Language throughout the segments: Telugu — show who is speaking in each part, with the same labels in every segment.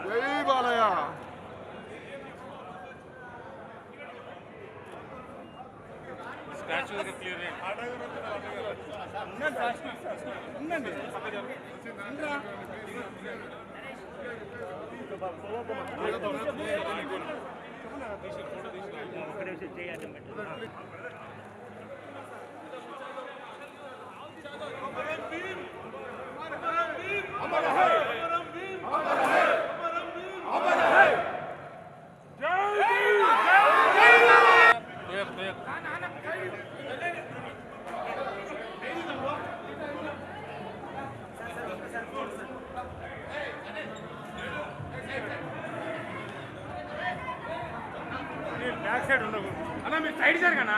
Speaker 1: జై బాలయ్య.
Speaker 2: స్క్రాచ్ దగ్గర క్లియర్ బ్యాక్ సైడ్ ఉండకు అన్న, మీరు సైడ్ జరగనా.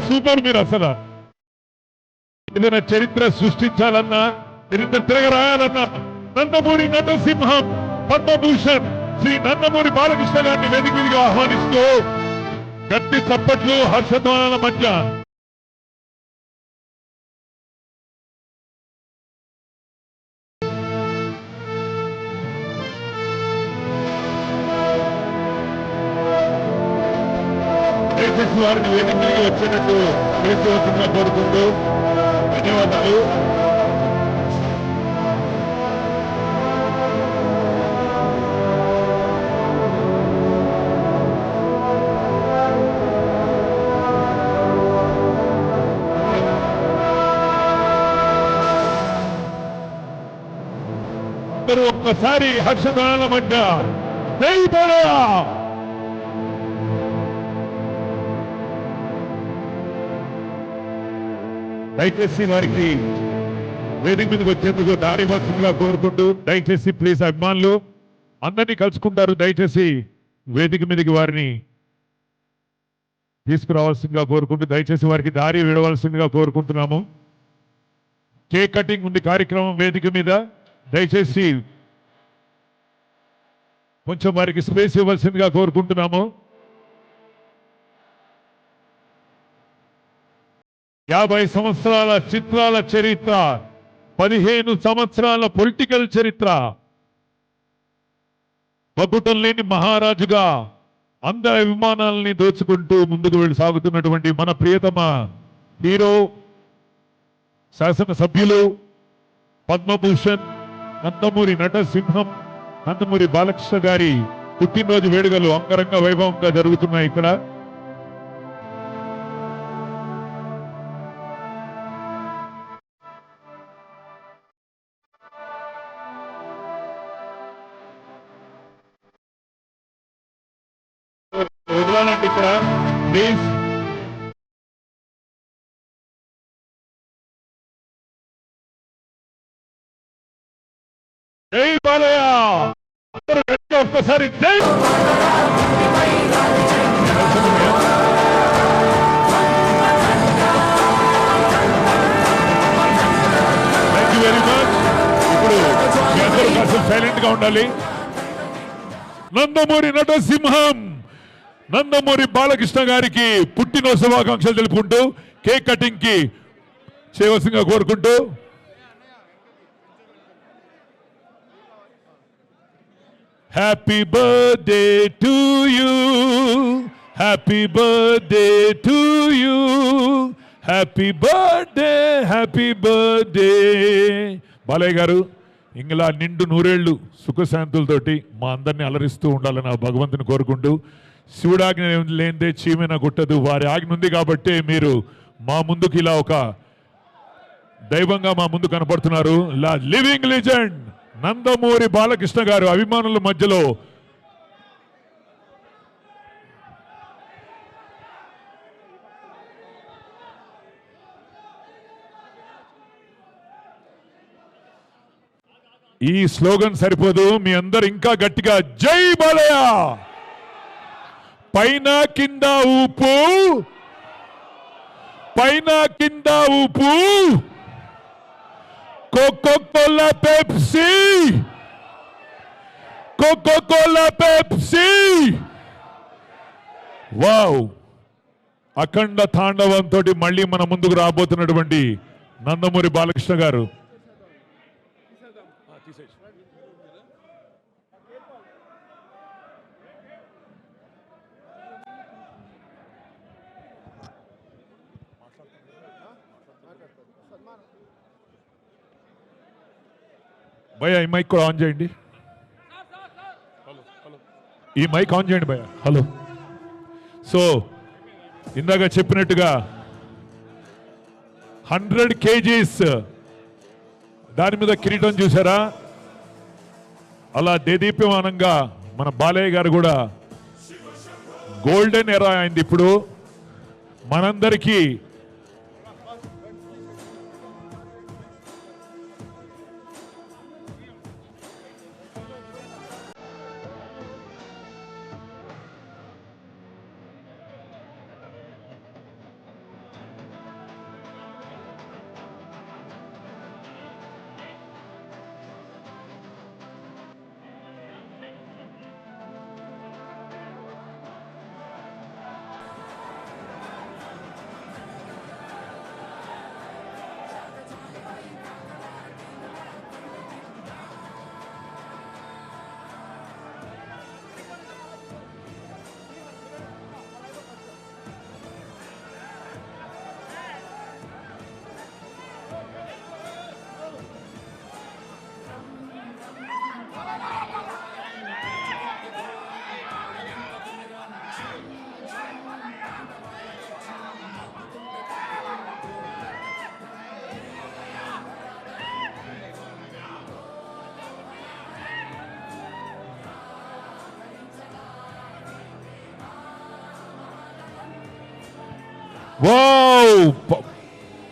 Speaker 3: సూపర్. మీరు అసలు ఏదైనా చరిత్ర సృష్టించాలన్నా, చరిత్ర తిరగరాయాలన్నా నందమూరి నటసింహం పద్మభూషణ్ శ్రీ నందమూరి బాలకృష్ణ గారిని వేదిక మీదగా ఆహ్వానిస్తూ గట్టి చప్పట్లు హర్షధ్వానాల మధ్య వారిని వేదిక మీదకి వచ్చినట్టు వేసుకోవాల్సిందిగా కోరుకుంటూ ధన్యవాదాలు. అందరూ ఒక్కసారి హర్షధ్వానాల మధ్య జై బాలయ్య. దయచేసి వారికి వేదిక మీదకి వచ్చేందుకు దారి వస్తుందిగా కోరుకుంటూ, దయచేసి ప్లీజ్ అభిమానులు అందరినీ కలుసుకుంటారు, దయచేసి వేదిక మీదకి వారిని తీసుకురావాల్సిందిగా కోరుకుంటూ దయచేసి వారికి దారి విడవలసిందిగా కోరుకుంటున్నాము. కేక్ కటింగ్ ఉంది కార్యక్రమం వేదిక మీద, దయచేసి కొంచెం వారికి స్పేస్ ఇవ్వాల్సిందిగా కోరుకుంటున్నాము. 50 సంవత్సరాల చిత్రాల చరిత్ర, 15 సంవత్సరాల పొలిటికల్ చరిత్ర, బగ్గుటం లేని మహారాజుగా అందరి అభిమానాలని దోచుకుంటూ ముందుకు వెళ్ళి సాగుతున్నటువంటి మన ప్రియతమ హీరో, శాసనసభ్యులు, పద్మభూషణ్ నందమూరి నటసింహం నందమూరి బాలకృష్ణ గారి పుట్టినరోజు వేడుకలు అంగరంగ వైభవంగా జరుగుతున్నాయి ఇక్కడ. వదలాలండి ఇక్కడ ప్లీజ్. జై బాలయ్య అందరూ గట్టిగా ఒక్కసారి జై థ్యాంక్ యూ వెరీ మచ్. ఇప్పుడు మీ అందరూ కాస్త సైలెంట్ గా ఉండాలి. నందమూరి నటసింహం నందమూరి బాలకృష్ణ గారికి పుట్టినరోజు శుభాకాంక్షలు తెలుపుకుంటూ కేక్ కటింగ్ కి చేయవలసిందిగా కోరుకుంటూ happy birthday to you, happy birthday to you, happy birthday, happy birthday. Balayya గారు ఇంగ్లా నిండు నూరేళ్లు సుఖశాంతులతోటి మా అందరినీ అలరిస్తూ ఉండాలని ఆ భగవంతుని కోరుకుంటూ, శివుడాజ్ఞ లేనిదే చీమెన గుట్టదు, వారి ఆజ్ఞ ఉంది కాబట్టి మీరు మా ముందుకు ఇలా ఒక దైవంగా మా ముందు కనపడుతున్నారు. లివింగ్ లెజెండ్ నందమూరి బాలకృష్ణ గారు అభిమానుల మధ్యలో ఈ స్లోగన్ సరిపోదు, మీ అందరు ఇంకా గట్టిగా జై బాలయ్య, పైన కింద ఊపు, పైన కింద ఊపు, Coca Cola Pepsi, Coca Cola Pepsi. Wow, Akhanda తాండవంతో మళ్ళీ మన ముందుకు రాబోతున్నటువంటి నందమూరి బాలకృష్ణ గారు. భయ్యా ఈ మైక్ కూడా ఆన్ చేయండి, ఈ మైక్ ఆన్ చేయండి భయ్యా. హలో. సో ఇందాక చెప్పినట్టుగా 100 kgs దాని మీద కిరీటం చూసారా, అలా దేదీప్యమానంగా మన బాలయ్య గారు కూడా గోల్డెన్ ఎరా అయింది. ఇప్పుడు మనందరికీ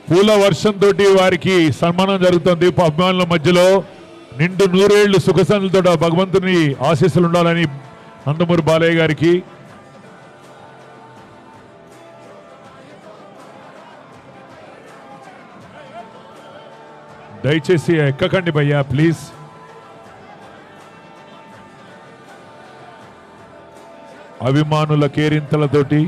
Speaker 3: పూల వర్షంతో వారికి సన్మానం జరుగుతుంది. అభిమానుల మధ్యలో నిండు నూరేళ్లు సుఖశాంతులతో భగవంతుని ఆశీస్సులు ఉండాలని నందమూరి బాలయ్య గారికి. దయచేసి ఎక్కకండి భయ్యా ప్లీజ్. అభిమానుల కేరింతలతోటి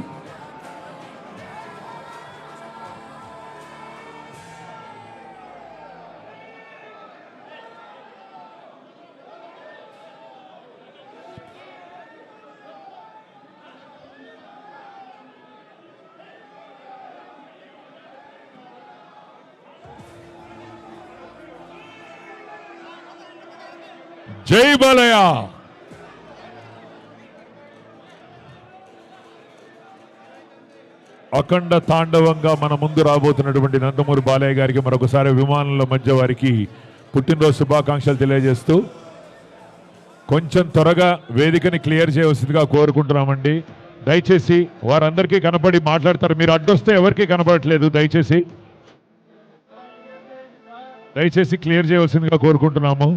Speaker 3: జై బాలయ్య. అఖండ తాండవంగా మన ముందు రాబోతున్నటువంటి నందమూరి బాలయ్య గారికి మరొకసారి అభిమానుల మధ్య వారికి పుట్టినరోజు శుభాకాంక్షలు తెలియజేస్తూ కొంచెం త్వరగా వేదికని క్లియర్ చేయవలసిందిగా కోరుకుంటున్నామండి. దయచేసి వారందరికీ కనపడి మాట్లాడతారు. మీరు అడ్డొస్తే ఎవరికి కనపడట్లేదు. దయచేసి క్లియర్ చేయవలసిందిగా కోరుకుంటున్నాము.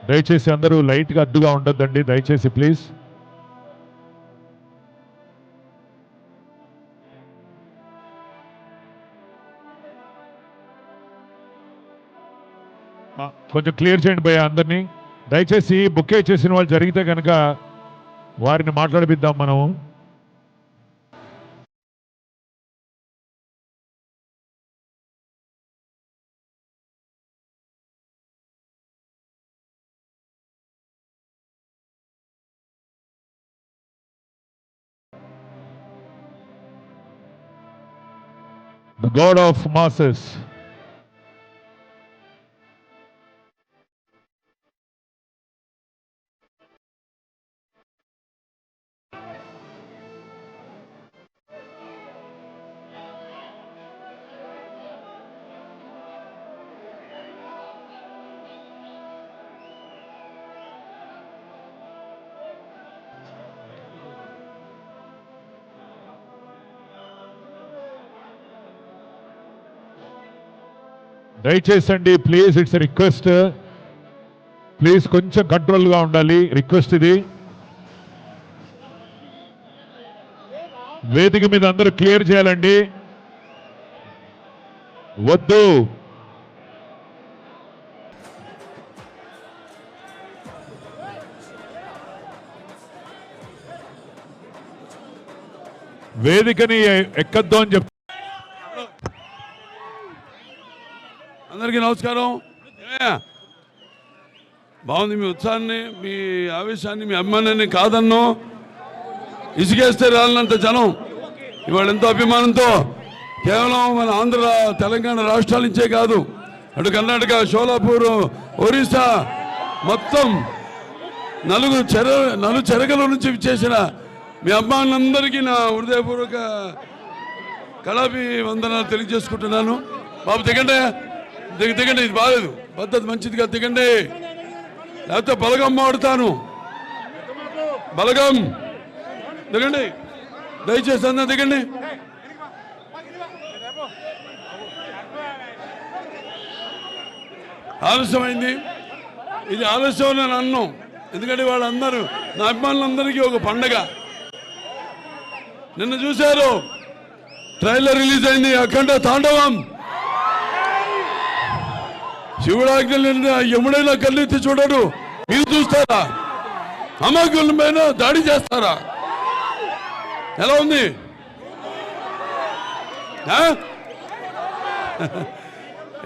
Speaker 3: దయచేసి అందరూ లైట్గా అడ్డుగా ఉండొద్దండి, దయచేసి ప్లీజ్. కొంచెం క్లియర్ చేయండి భయ్యా అందరినీ. దయచేసి బుకే చేసిన వాళ్ళు జరిగితే కనుక వారిని మాట్లాడిపిద్దాం మనం. The God of masses. దయచేసండి ప్లీజ్, ఇట్స్ రిక్వెస్ట్, ప్లీజ్ కొంచెం కంట్రోల్గా ఉండాలి, రిక్వెస్ట్ ఇది. వేదిక మీద అందరూ క్లియర్ చేయాలండి, వద్దు. వేదికని ఎక్కద్దు అని చెప్తారు.
Speaker 1: అందరికీ నమస్కారం. బాగుంది మీ ఉత్సాహాన్ని, మీ ఆవేశాన్ని, మీ అభిమానాన్ని కాదన్నో. ఇసుకేస్తే రాలినంత జనం ఇవాళ ఎంతో అభిమానంతో కేవలం మన ఆంధ్ర తెలంగాణ రాష్ట్రాల నుంచే కాదు, అటు కర్ణాటక, షోలాపూర్, ఒరిస్సా మొత్తం నలు చెరగల నుంచి చేసిన మీ అభిమానులందరికీ నా హృదయపూర్వక కళాభి వందనాలు తెలియజేసుకుంటున్నాను. బాబు దిగండి, దిగండి, ఇది బాలేదు, పద్ధతి మంచిదిగా దిగండి, లేకపోతే బలగం వాడుతాను. బలగం దిగండి, దయచేసి అందరూ దిగండి. ఆలస్యమైంది, ఇది ఆలస్యం అని అన్నాం, ఎందుకంటే వాళ్ళందరూ నా అభిమానులందరికీ ఒక పండగ. నిన్న చూశారు, ట్రైలర్ రిలీజ్ అయింది, అఖండ తాండవం. శివుడాజ్ఞ ఎముడైనా కళ్ళెత్తి చూడడు, మీరు చూస్తారా? అమాయకుల పైన దాడి చేస్తారా? ఎలా ఉంది?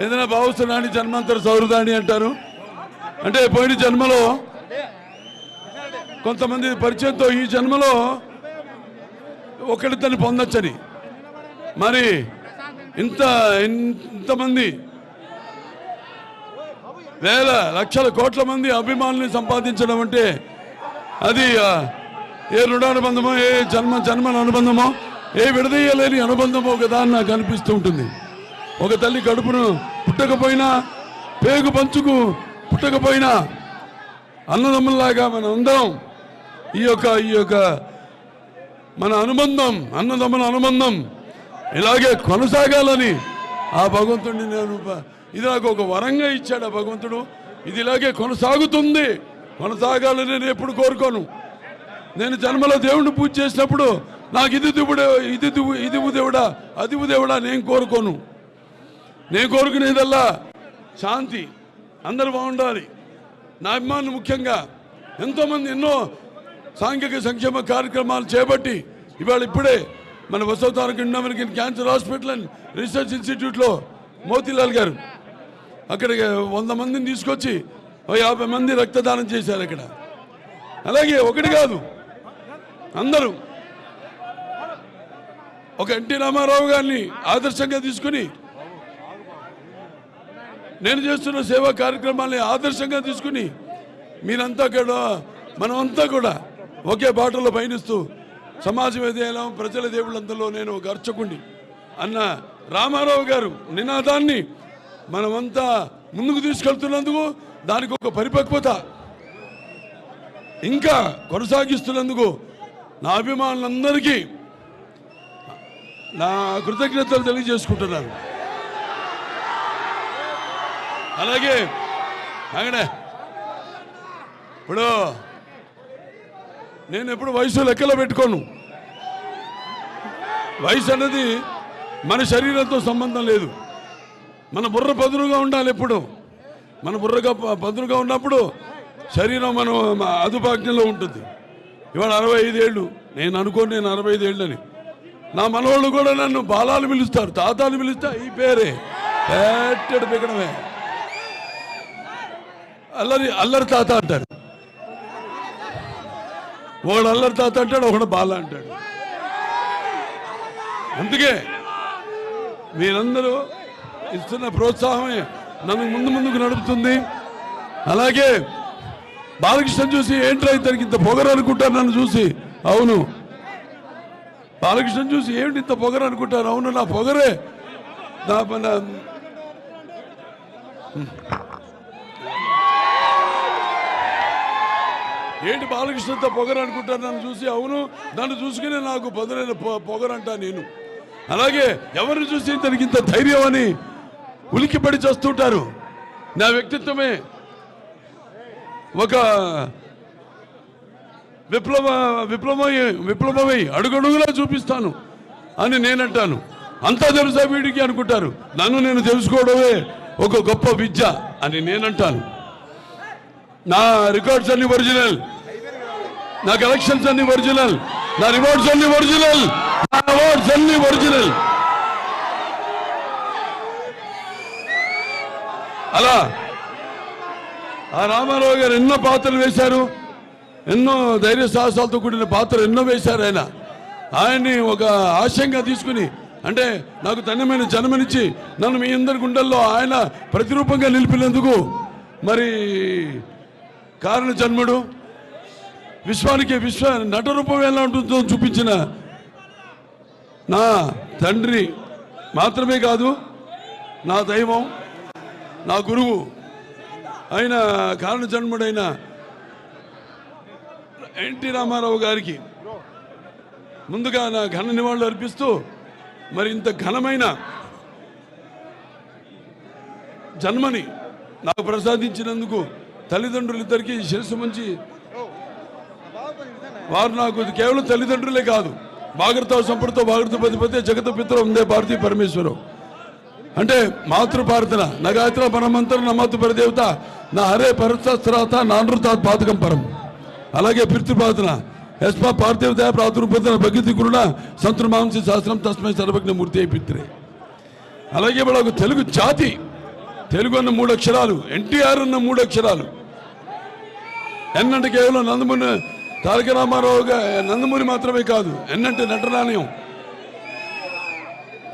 Speaker 1: ఏదైనా భావిస్తున్నాని జన్మాంతర సౌహృదాన్ని అంటారు, అంటే పోయిన జన్మలో కొంతమంది పరిచయంతో ఈ జన్మలో ఒకరితోని పొందొచ్చని. మరి ఇంతమంది వేల లక్షల కోట్ల మంది అభిమానుల్ని సంపాదించడం అంటే అది ఏ రుణానుబంధమో, ఏ జన్మల అనుబంధమో, ఏ విడదీయలేని అనుబంధమో కదా అని నాకు అనిపిస్తూ ఉంటుంది. ఒక తల్లి కడుపును పుట్టకపోయినా, పేగు పంచుకు పుట్టకపోయినా అన్నదమ్ముల్లాగా మన అందరం ఈ యొక్క మన అనుబంధం, అన్నదమ్ముల అనుబంధం ఇలాగే కొనసాగాలని ఆ భగవంతుడిని ఇది నాకు ఒక వరంగా ఇచ్చాడు ఆ భగవంతుడు. ఇది ఇలాగే కొనసాగాలని నేను ఎప్పుడు కోరుకోను. నేను జన్మలో దేవుడిని పూజ చేసినప్పుడు నాకు ఇది దేవుడా, అది దేవుడా నేను కోరుకోను. నేను కోరుకునేదల్లా శాంతి, అందరూ బాగుండాలి. నా అభిమానులు ముఖ్యంగా ఎంతోమంది ఎన్నో సాంఘిక సంక్షేమ కార్యక్రమాలు చేపట్టి ఇప్పుడే మన Basavataraka Indo American cancer hospital and research ఇన్స్టిట్యూట్లో మోతీలాల్ గారు అక్కడికి 100 మందిని తీసుకొచ్చి 50 మంది రక్తదానం చేశారు అక్కడ. అలాగే ఒకటి కాదు, అందరూ ఒక ఎన్టీ రామారావు గారిని ఆదర్శంగా తీసుకుని నేను చేస్తున్న సేవా కార్యక్రమాన్ని ఆదర్శంగా తీసుకుని మీరంతా కూడా మనమంతా కూడా ఒకే బాటలో పయనిస్తూ సమాజం ఎదేలం ప్రజల దేవుళ్ళందరిలో నేను ఒక అర్చకుణ్ణి అన్న రామారావు గారు నినాదాన్ని మనమంతా ముందుకు తీసుకెళ్తున్నందుకు, దానికి ఒక పరిపక్వత ఇంకా కొనసాగిస్తున్నందుకు నా అభిమానులందరికీ నా కృతజ్ఞతలు తెలియజేసుకుంటున్నాను. అలాగే అక్కడే ఇప్పుడు నేను ఎప్పుడు వయసు లెక్కలో పెట్టుకోను. వయసు అన్నది మన శరీరంతో సంబంధం లేదు. మన బుర్ర పదునుగా ఉండాలి. ఎప్పుడు మన బుర్రగా పదునుగా ఉన్నప్పుడు శరీరం మనం అదుపాజ్ఞలో ఉంటుంది. ఇవాళ 65 ఏళ్ళు నేను అనుకోను, నేను 65 ఏళ్ళని. నా మనవాళ్ళు కూడా నన్ను బాలాలు పిలుస్తారు, తాతాలు పిలుస్తా ఈ పేరే పెట్టడు పిక్కడమే. అల్లరి తాత అంటారు, ఒకడు అల్లరి తాత అంటాడు, ఒకడు బాల అంటాడు. అందుకే మీరందరూ ఇస్తున్న ప్రోత్సాహమే నన్ను ముందుకు నడుపుతుంది. అలాగే బాలకృష్ణ చూసి ఏంట్రా ఇతనికి ఇంత పొగరు అనుకుంటారు నన్ను చూసి. అవును, బాలకృష్ణ చూసి ఏమిటి ఇంత పొగరు అనుకుంటారు. అవును, నా పొగరే ఏంటి బాలకృష్ణతో పొగరు అనుకుంటారు నన్ను చూసి. అవును, నన్ను చూసుకునే నాకు పదునైన పొగరు అంటా నేను. అలాగే ఎవరిని చూసి తనకి ఇంత ధైర్యం అని ఉలిక్కిపడి చేస్తుంటారు. నా వ్యక్తిత్వమే ఒక విప్లవమై అడుగడుగులా చూపిస్తాను అని నేనంటాను. అంతా తెలుసా వీడికి అనుకుంటారు. నన్ను నేను తెలుసుకోవడమే ఒక గొప్ప విద్య అని నేనంటాను. నా రికార్డ్స్ అన్ని ఒరిజినల్, నా కలెక్షన్స్ అన్ని ఒరిజినల్, నా రివార్డ్స్ అన్ని ఒరిజినల్, నా అవార్డ్స్ అన్ని ఒరిజినల్. అలా ఆ రామారావు గారు ఎన్నో పాత్రలు వేశారు, ఎన్నో ధైర్య సాహసాలతో కూడిన పాత్రలు ఎన్నో వేశారు. ఆయన్ని ఒక ఆశయంగా తీసుకుని, అంటే నాకు ధన్యమైన జన్మనిచ్చి నన్ను మీ అందరి గుండెల్లో ఆయన ప్రతిరూపంగా నిలిపినందుకు, మరి కారణ జన్ముడు, విశ్వానికి నటరూపం ఎలా ఉంటుందో చూపించిన నా తండ్రి మాత్రమే కాదు, నా దైవం, నా గురువు అయిన కారణ జన్ముడైన ఎన్టీ రామారావు గారికి ముందుగా నా ఘన నివాళులు అర్పిస్తూ, మరి ఇంత ఘనమైన జన్మని నాకు ప్రసాదించినందుకు తల్లిదండ్రులిద్దరికీ శిరస్సు మంచి, వారు నాకు కేవలం తల్లిదండ్రులే కాదు, భాగృత సంపృత భాగృత పతిపతి జగత పిత్ర ఉందే భారతీ పరమేశ్వరం. అంటే మాతృపార్థన నా గాయత్ర పరమంతరం నా మాతృ పరదేవత నా హరే పరస్త్రాత నానృతాత్ పాతకం పరం. అలాగే పితృపార్థన యస్మా పార్థివత ప్రాతుర్పతన భగతి గురుణ సంతృమాంసి శాస్త్రం తస్మై సర్వజ్ఞ మూర్తి అయి పిత్రే. అలాగే వాళ్ళకు తెలుగు జాతి, తెలుగు అన్న 3 అక్షరాలు, ఎన్టీఆర్ అన్న 3 అక్షరాలు. ఎన్నంటే కేవలం నందమూరి తారక రామారావు నందమూరి మాత్రమే కాదు, ఎన్నంటే నటనాలయం,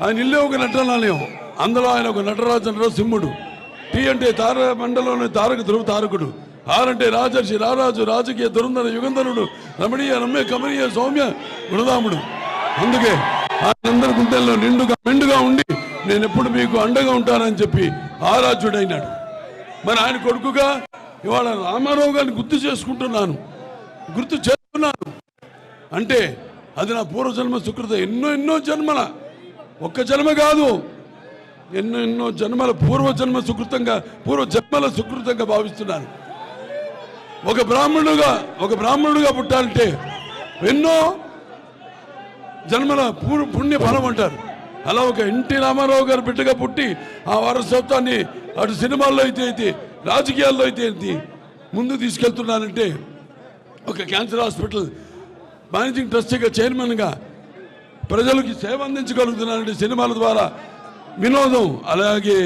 Speaker 1: ఆయన ఇల్లే ఒక నటనాలయం. అందులో ఆయన ఒక నటరాజ నరసింహుడు. టీ అంటే తార మండలంలోని తారక ధ్రువ తారకుడు. ఆర్ అంటే రాజర్షి రారాజు రాజకీయ దురంధర యుగంధరుడు రమణీయ రమ్య కమనీయ సౌమ్య గుణదాముడు. అందుకే ఆయనందరి గుండెల్లో మెండుగా ఉండి నేను ఎప్పుడు మీకు అండగా ఉంటానని చెప్పి ఆరాధ్యుడైనాడు. మరి ఆయన కొడుకుగా ఇవాళ రామారావు గారిని గుర్తు చేస్తున్నాను అంటే అది నా పూర్వజన్మ సుకృత. ఎన్నో జన్మల, ఒక్క జన్మ కాదు, ఎన్నో జన్మల పూర్వజన్మ సుకృతంగా భావిస్తున్నాను. ఒక బ్రాహ్మణుడుగా పుట్టాలంటే ఎన్నో జన్మల పుణ్య ఫలం అంటారు. అలా ఒక ఎన్టీ రామారావు గారు బిడ్డగా పుట్టి ఆ వారసత్వాన్ని అటు సినిమాల్లో అయితే రాజకీయాల్లో అయితే ముందు తీసుకెళ్తున్నానంటే, ఒక క్యాన్సర్ హాస్పిటల్ మేనేజింగ్ ట్రస్టీగా చైర్మన్గా ప్రజలకి సేవ అందించగలుగుతున్నానంటే సినిమాల ద్వారా వినోదం, అలాగే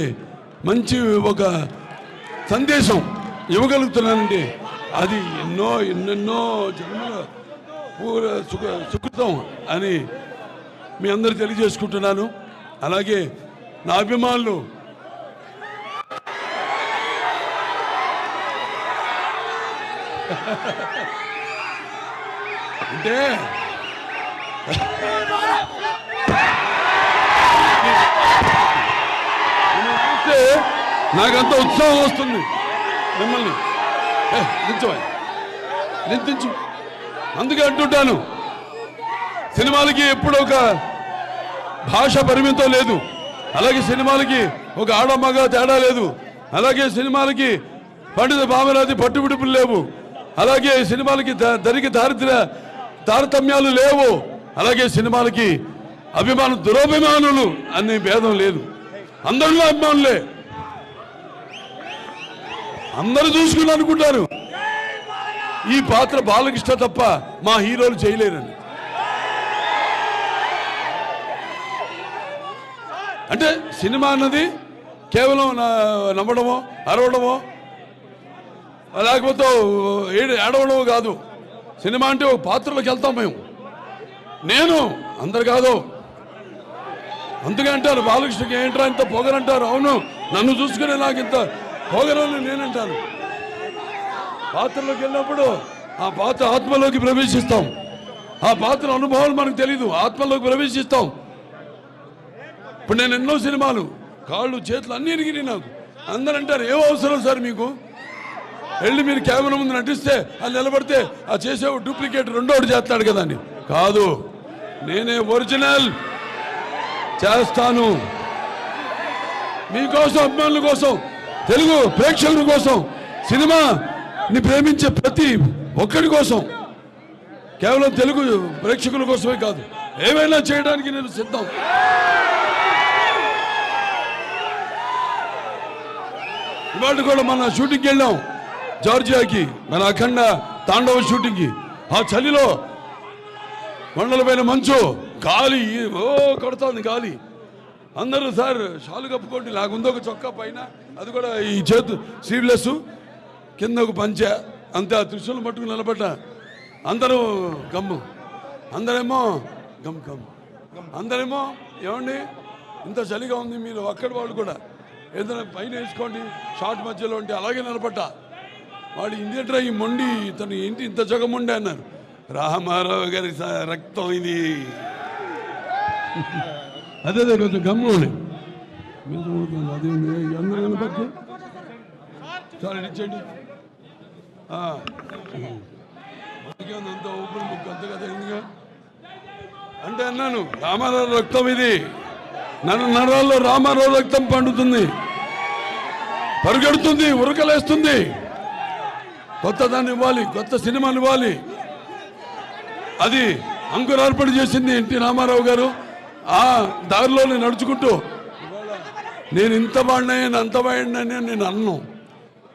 Speaker 1: మంచి ఒక సందేశం ఇవ్వగలుగుతున్నానంటే అది ఎన్నెన్నో జన్మల సుకృతం అని మీ అందరూ తెలియజేసుకుంటున్నాను. అలాగే నా అభిమానులు అంటే చూస్తే నాకంత ఉత్సాహం వస్తుంది. మిమ్మల్ని నిందించు, అందుకే అంటుంటాను, సినిమాలకి ఎప్పుడు ఒక భాష పరిమితం లేదు. అలాగే సినిమాలకి ఒక ఆడ మగ తేడా లేదు. అలాగే సినిమాలకి పండిత భామరాది పట్టుబిడుపులు లేవు. అలాగే సినిమాలకి ధరికి తారతమ్యాలు లేవు. అలాగే సినిమాలకి దురభిమానులు అనే భేదం లేదు. అందరిలో అభిమానులే, అందరూ చూసుకుని అనుకుంటారు ఈ పాత్ర బాలకృష్ణ తప్ప మా హీరోలు చేయలేరని. అంటే సినిమా అన్నది కేవలం నవ్వడమో అరవడమో లేకపోతే ఏడవడమో కాదు. సినిమా అంటే ఒక పాత్రలోకి వెళ్తాం మేము. నేను అందరు కాదు. అందుకే అంటారు బాలకృష్ణకి ఏంట్రా ఇంత పొగరంటారు. అవును, నన్ను చూసుకునే నాకు ఇంత పొగరని నేనంటాను. పాత్రలోకి వెళ్ళినప్పుడు ఆ పాత్ర ఆత్మలోకి ప్రవేశిస్తాం. ఆ పాత్ర అనుభవాలు మనకు తెలీదు, ఆత్మలోకి ప్రవేశిస్తాం. ఇప్పుడు నేను ఎన్నో సినిమాలు కాళ్ళు చేతులు అన్నీ ఇరిగినాయి నాకు. అందరూ అంటారు ఏం అవసరం సార్ మీకు, వెళ్ళి మీరు కెమెరా ముందు నటిస్తే అది నిలబడితే ఆ చేసే డూప్లికేట్ రెండోటి చేస్తాడు కదా అని. కాదు, నేనే ఒరిజినల్ చేస్తాను. మీకోసం, అభిమానుల కోసం, తెలుగు ప్రేక్షకుల కోసం, సినిమాని ప్రేమించే ప్రతి ఒక్కడి కోసం, కేవలం తెలుగు ప్రేక్షకుల కోసమే కాదు, ఏమైనా చేయడానికి నేను సిద్ధం. ఇవాళ కూడా మన షూటింగ్కి వెళ్ళాం జార్జియాకి, మన అఖండ తాండవ షూటింగ్కి. ఆ చలిలో కొండల పైన మంచు, గాలి కొడుతోంది గాలి. అందరూ సార్ షాలు కప్పుకోండి, నాకుందో ఒక చొక్కా పైన, అది కూడా ఈ చేతు స్లీవ్లెస్, కింద ఒక పంచె, అంతే. ఆ త్రిశూలం పట్టుకుని నిలబడ్డా. అందరూ గమ్ము, అందరేమో గమ్ గమ్, అందరేమో ఏమండి ఇంత చలిగా ఉంది, మీరు అక్కడి వాళ్ళు కూడా ఏదైనా పైన వేసుకోండి షార్ట్ మధ్యలో ఉంటే. అలాగే నిలబడ్డా. వాడు ఇందేట్రా ఈ మొండి, తను ఏంటి ఇంత జగముండే అన్నారు. రామారావు గారి రక్తం ఇది. అదే కొంచెం గమ్ము అదే అందరూ కనపడి చాలా ఇచ్చేయండి. అంత ఓపెన్ బుక్ అంత కదా ఎందుగా అంటే అన్నాను, రామారావు రక్తం ఇది, నరాల్లో రామారావు రక్తం పండుతుంది, పరుగెడుతుంది, ఉరకలేస్తుంది. కొత్త దాన్ని ఇవ్వాలి, కొత్త సినిమాలు ఇవ్వాలి. అది అంకురార్పణ చేసింది ఎన్టీ రామారావు గారు. ఆ దారిలోనే నడుచుకుంటూ నేను ఇంత వాడినాయని అంత వాడినని నేను అన్ను,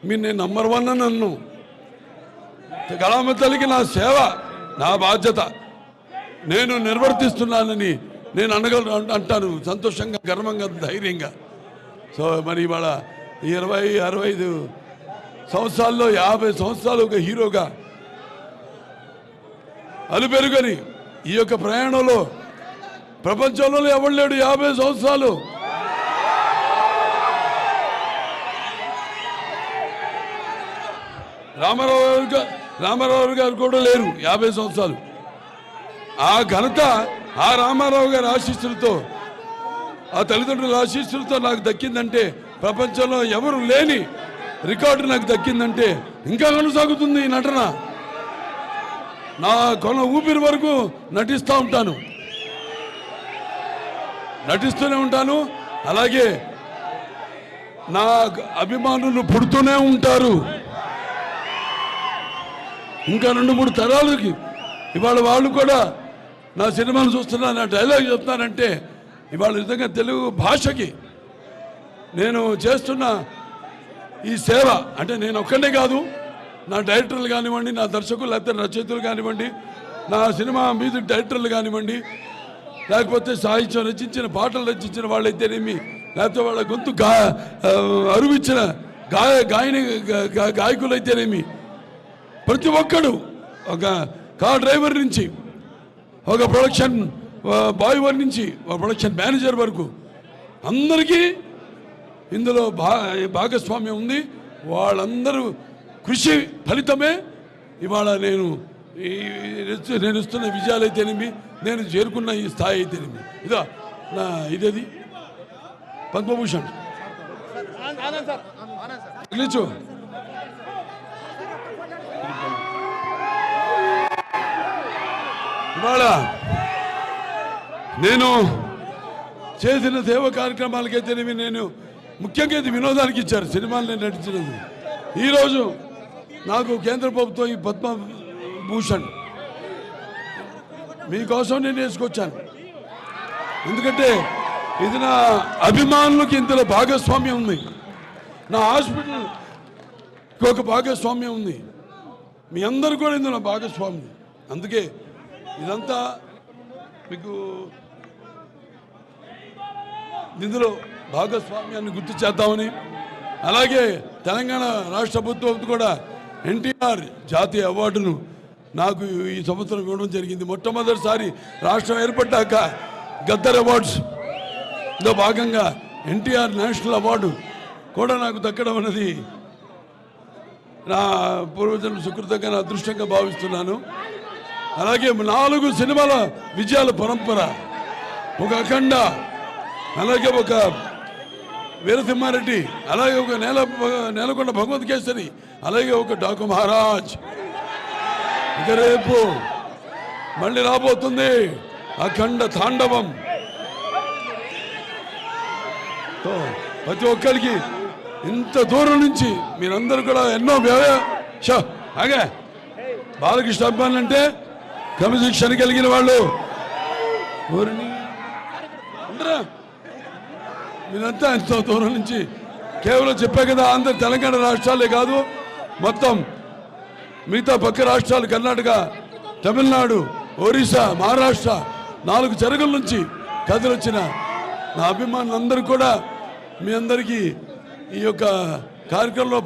Speaker 1: మీరు నేను నంబర్ 1 అని అన్ను. కళామ తల్లికి నా సేవ, నా బాధ్యత నేను నిర్వర్తిస్తున్నానని నేను అంటాను సంతోషంగా, గర్వంగా, ధైర్యంగా. సో మరి ఇవాళ 20-65 సంవత్సరాల్లో 50 సంవత్సరాలు ఒక హీరోగా అలుపెరుగని ఈ యొక్క ప్రయాణంలో ప్రపంచంలో ఎవరు లేడు 50 సంవత్సరాలు. రామారావు గారు కూడా లేరు 50 సంవత్సరాలు. ఆ ఘనత ఆ రామారావు గారి ఆశీస్సులతో, ఆ తల్లిదండ్రుల ఆశీస్సులతో నాకు దక్కిందంటే, ప్రపంచంలో ఎవరు లేని రికార్డు నాకు దక్కిందంటే ఇంకా కొనసాగుతుంది ఈ నటన. నా కొన ఊపిరి వరకు నటిస్తూ ఉంటాను, నటిస్తూనే ఉంటాను. అలాగే నా అభిమానులు పుడుతూనే ఉంటారు. ఇంకా 2-3 తరాలకి ఇవాళ వాళ్ళు కూడా నా సినిమాలు చూస్తున్నా, నా డైలాగ్ చెప్తున్నానంటే ఇవాళ నిజంగా తెలుగు భాషకి నేను చేస్తున్న ఈ సేవ అంటే నేను ఒక్కడే కాదు, నా డైరెక్టర్లు కానివ్వండి, నా దర్శకులు లేకపోతే రచయితలు కానివ్వండి, నా సినిమా మ్యూజిక్ డైరెక్టర్లు కానివ్వండి, లేకపోతే సాహిత్యం రచించిన పాటలు రచించిన వాళ్ళైతేనేమి, లేకపోతే వాళ్ళ గొంతు అరువిచ్చిన గాయకులైతేనేమి, ప్రతి ఒక్కడు, ఒక కార్ డ్రైవర్ నుంచి, ఒక ప్రొడక్షన్ బాయ్ వర్ నుంచి, ఒక ప్రొడక్షన్ మేనేజర్ వరకు అందరికీ ఇందులో భాగస్వామ్యం ఉంది. వాళ్ళందరూ కృషి ఫలితమే ఇవాళ నేను ఇస్తున్న విజయాలు అయితేనేమి, నేను చేరుకున్న ఈ స్థాయి అయితేనేమి. ఇదా నా ఇదేది పద్మభూషణ్ నిలిచు. ఇవాళ నేను చేసిన సేవ కార్యక్రమాలకైతేనేమి నేను ముఖ్యంగా ఇది వినోదానికి ఇచ్చారు సినిమాలు నేను నటించినది. ఈరోజు నాకు కేంద్ర ప్రభుత్వం ఈ పద్మభూషణ్ మీకోసం నేను వేసుకొచ్చాను. ఎందుకంటే ఇది నా అభిమానులకి ఇందులో భాగస్వామ్యం ఉంది, నా హాస్పిటల్కి ఒక భాగస్వామ్యం ఉంది, మీ అందరూ కూడా ఇందులో భాగస్వామ్యం. అందుకే ఇదంతా మీకు ఇందులో భాగస్వామ్యాన్ని గుర్తు చేద్దామని, అలాగే తెలంగాణ రాష్ట్ర ప్రభుత్వం కూడా ఎన్టీఆర్ జాతీయ అవార్డును నాకు ఈ సంవత్సరం ఇవ్వడం జరిగింది. మొట్టమొదటిసారి రాష్ట్రం ఏర్పడ్డాక గద్దర్ అవార్డ్స్లో భాగంగా ఎన్టీఆర్ నేషనల్ అవార్డు కూడా నాకు దక్కడం అనేది నా పూర్వజన్మ సుకృతంగా నా అదృష్టంగా భావిస్తున్నాను. అలాగే 4 సినిమాల విజయాల పరంపర, ఒక అఖండ, అలాగే ఒక వీరసింహారెడ్డి, అలాగే ఒక నేలకొండ భగవత్ కేసరి, అలాగే ఒక డాకు మహారాజ్. ఇక రేపు మళ్ళీ రాబోతుంది అఖండ తాండవం. ప్రతి ఒక్కరికి ఇంత దూరం నుంచి మీరందరూ కూడా ఎన్నో అగే బాలకృష్ణ అభిమానులు అంటే క్రమశిక్షణ కలిగిన వాళ్ళు మీరంతా ఎంతో దూరం నుంచి కేవలం చెప్పే కదా ఆంధ్ర తెలంగాణ రాష్ట్రాలే కాదు, మొత్తం మిగతా పక్క రాష్ట్రాలు కర్ణాటక, తమిళనాడు, ఒరిస్సా, మహారాష్ట్ర 4 చెరగుల నుంచి కథలొచ్చిన నా అభిమానులందరూ కూడా మీ అందరికీ ఈ యొక్క కార్యక్రమంలో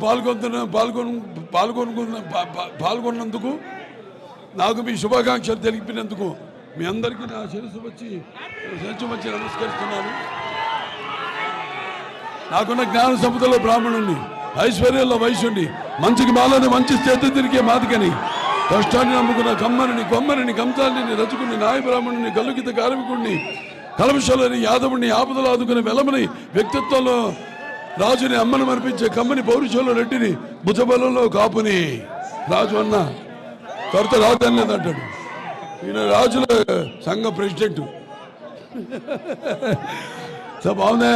Speaker 1: పాల్గొన్నందుకు నాకు మీ శుభాకాంక్షలు తెలిపినందుకు మీ అందరికీ నా శిరస్సు వచ్చి నమస్కరిస్తున్నాను. నాకున్న జ్ఞాన సంపదలో బ్రాహ్మణుణ్ణి, ఐశ్వర్యంలో వైశ్యుణ్ణి, మంచికి మాలని మంచి చేతి తిరిగే మాదికని, కష్టాన్ని నమ్ముకున్న కొమ్మరిని కంసాలిని, రచుకుని, నాయ బ్రాహ్మణుని, గల్లుగిత కార్మికుడిని, కలమశలని, యాదవుని, ఆపదలు ఆదుకునే వెలమని, వ్యక్తిత్వంలో రాజుని, అమ్మను మర్పించే కమ్మని, పౌరుషంలో రెడ్డిని, భుజబలంలో కాపుని. రాజు అన్న కొరత రాజు అనలేదంటాడు, ఈయన రాజుల సంఘ ప్రెసిడెంట్. సో బాగుందా,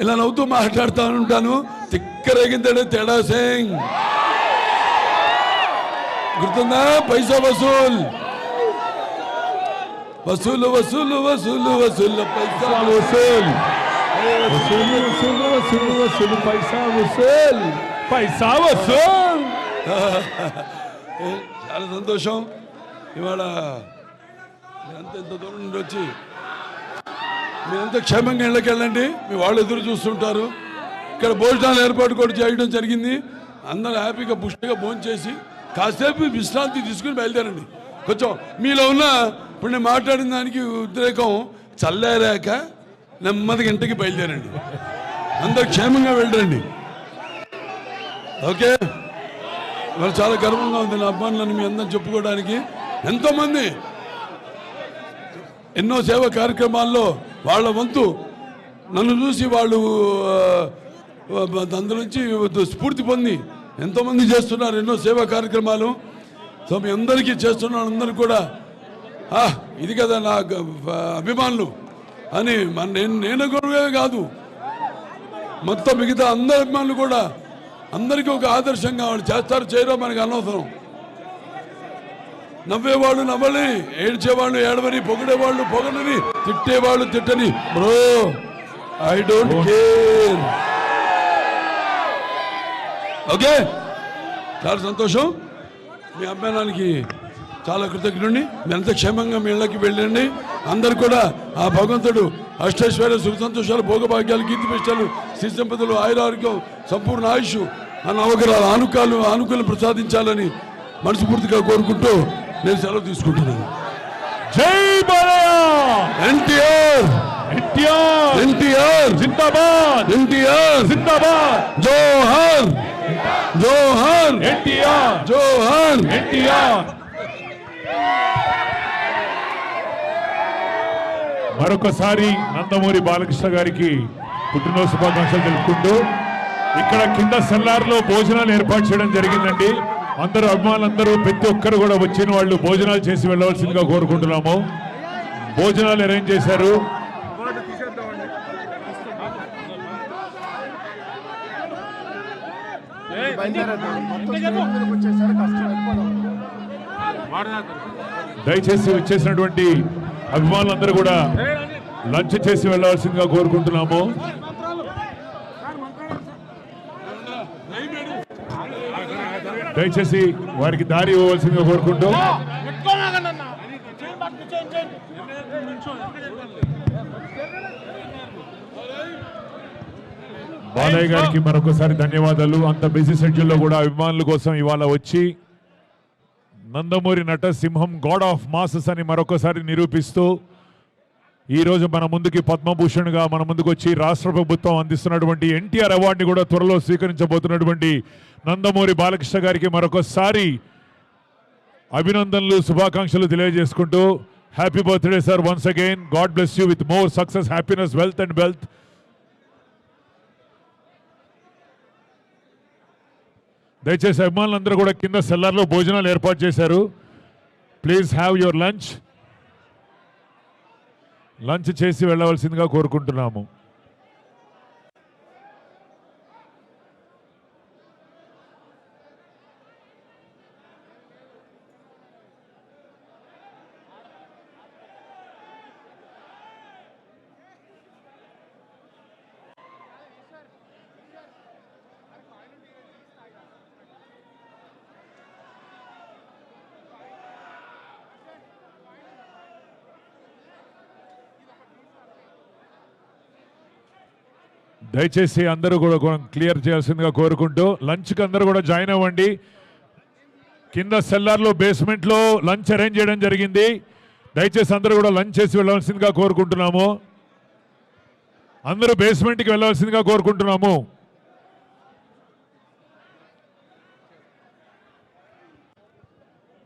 Speaker 1: ఇలా నవ్వుతూ మాట్లాడుతూ ఉంటాను. తిక్కరేగిందంటే తేడా సింగ్ గుర్తుందా? పైసా వసూల్ వసూలు వసూలు వసూలు వసూలు పైసా వసూల్
Speaker 3: పైసా వసూల్ పైసా వసూల్.
Speaker 1: చాలా సంతోషం. ఇవాళ మీరంతా ఎంత దూరం నుండి వచ్చి మీరంతా క్షేమంగా ఇళ్ళకి వెళ్ళండి, మీ వాళ్ళు ఎదురు చూస్తుంటారు. ఇక్కడ భోజనాలు ఏర్పాటు కూడా చేయడం జరిగింది. అందరూ హ్యాపీగా పుష్టిగా భోజనం చేసి కాసేపు విశ్రాంతి తీసుకుని బయలుదేరండి. కొంచెం మీలో ఉన్న ఇప్పుడు నేను మాట్లాడిన దానికి ఉద్రేకం చల్లారాక నెమ్మదిగా ఇంటికి బయలుదేరండి. అందరు క్షేమంగా వెళ్ళండి. ఓకే, మరి చాలా గర్వంగా ఉంది నా అభిమానులను మీ అందరం చెప్పుకోవడానికి. ఎంతోమంది ఎన్నో సేవా కార్యక్రమాల్లో వాళ్ళ వంతు నన్ను చూసి వాళ్ళు అందులో నుంచి స్ఫూర్తి పొంది ఎంతోమంది చేస్తున్నారు ఎన్నో సేవా కార్యక్రమాలు. సో మీ అందరికీ చేస్తున్న వాళ్ళందరూ కూడా ఇది కదా నా అభిమానులు అని నేను కూడా కాదు, మొత్తం మిగతా అందరి అభిమానులు కూడా అందరికీ ఒక ఆదర్శంగా వాళ్ళు చేస్తారు చేయరో మనకు అనవసరం. నవ్వేవాళ్ళు నవ్వని, ఏడ్చేవాళ్ళు ఏడవని, పొగిడేవాళ్ళు పొగడని, తిట్టేవాళ్ళు తిట్టని. Bro I don't care. Okay, చాలా సంతోషం. మీ అభిమానానికి చాలా కృతజ్ఞుడిని. మీ అంత క్షేమంగా మీ ఇళ్ళకి వెళ్ళండి. అందరు కూడా ఆ భగవంతుడు అష్టైశ్వర్య సుఖ సంతోషాలు, భోగభాగ్యాలు, కీర్తిపిష్టాలు, శ్రీ సంపదలు, ఆయురారోగ్యం, సంపూర్ణ ఆయుష్, నవగ్రహాల ఆనుకూలం ప్రసాదించాలని మనస్ఫూర్తిగా కోరుకుంటూ నేను సెలవు తీసుకుంటున్నాను.
Speaker 3: జై బాలయ్య.
Speaker 1: ఎన్టీఆర్
Speaker 3: ఎన్టీఆర్
Speaker 1: ఎన్టీఆర్
Speaker 3: జిందాబాద్.
Speaker 1: ఎన్టీఆర్
Speaker 3: జిందాబాద్.
Speaker 1: జోహార్ జోహార్
Speaker 3: ఎన్టీఆర్
Speaker 1: జోహార్
Speaker 3: ఎన్టీఆర్. మరొకసారి నందమూరి బాలకృష్ణ గారికి పుట్టినరోజు శుభాకాంక్షలు తెలుపుకుంటూ ఇక్కడ కింద సెల్లార్లో భోజనాలు ఏర్పాటు చేయడం జరిగిందండి. అందరూ అభిమానులందరూ ప్రతి ఒక్కరు కూడా వచ్చిన వాళ్ళు భోజనాలు చేసి వెళ్ళవలసిందిగా కోరుకుంటున్నాము. భోజనాలు అరేంజ్ చేశారు. దయచేసి వచ్చేసినటువంటి అభిమానులందరూ కూడా లంచ్ చేసి వెళ్ళాల్సిందిగా కోరుకుంటున్నాము. దయచేసి వారికి దారి ఇవ్వవలసిందిగా కోరుకుంటూ బాలయ్య గారికి మరొకసారి ధన్యవాదాలు. అంత బిజీ షెడ్యూల్లో కూడా అభిమానుల కోసం ఇవాళ వచ్చి నందమూరి నటసింహం గాడ్ ఆఫ్ మాసెస్ అని మరొకసారి నిరూపిస్తూ ఈరోజు మన ముందుకి పద్మభూషణ్గా మన ముందుకు వచ్చి రాష్ట్ర ప్రభుత్వం అందిస్తున్నటువంటి ఎన్టీఆర్ అవార్డుని కూడా త్వరలో స్వీకరించబోతున్నటువంటి నందమూరి బాలకృష్ణ గారికి మరొకసారి అభినందనలు, శుభాకాంక్షలు తెలియజేసుకుంటూ happy birthday sir once again. God bless you with more success, happiness, wealth and wealth. దయచేసి అభిమానులందరూ కూడా కింద సెల్లార్లో భోజనాలు ఏర్పాటు చేశారు. ప్లీజ్ హ్యావ్ యువర్ లంచ్ చేసి వెళ్ళవలసిందిగా కోరుకుంటున్నాము. దయచేసి అందరూ కూడా క్లియర్ చేయాల్సిందిగా కోరుకుంటూ లంచ్కి అందరూ కూడా జాయిన్ అవ్వండి. కింద సెల్లార్లో బేస్మెంట్లో లంచ్ అరేంజ్ చేయడం జరిగింది. దయచేసి అందరూ కూడా లంచ్ చేసి వెళ్ళవలసిందిగా కోరుకుంటున్నాము. అందరూ బేస్మెంట్కి వెళ్ళవలసిందిగా కోరుకుంటున్నాము.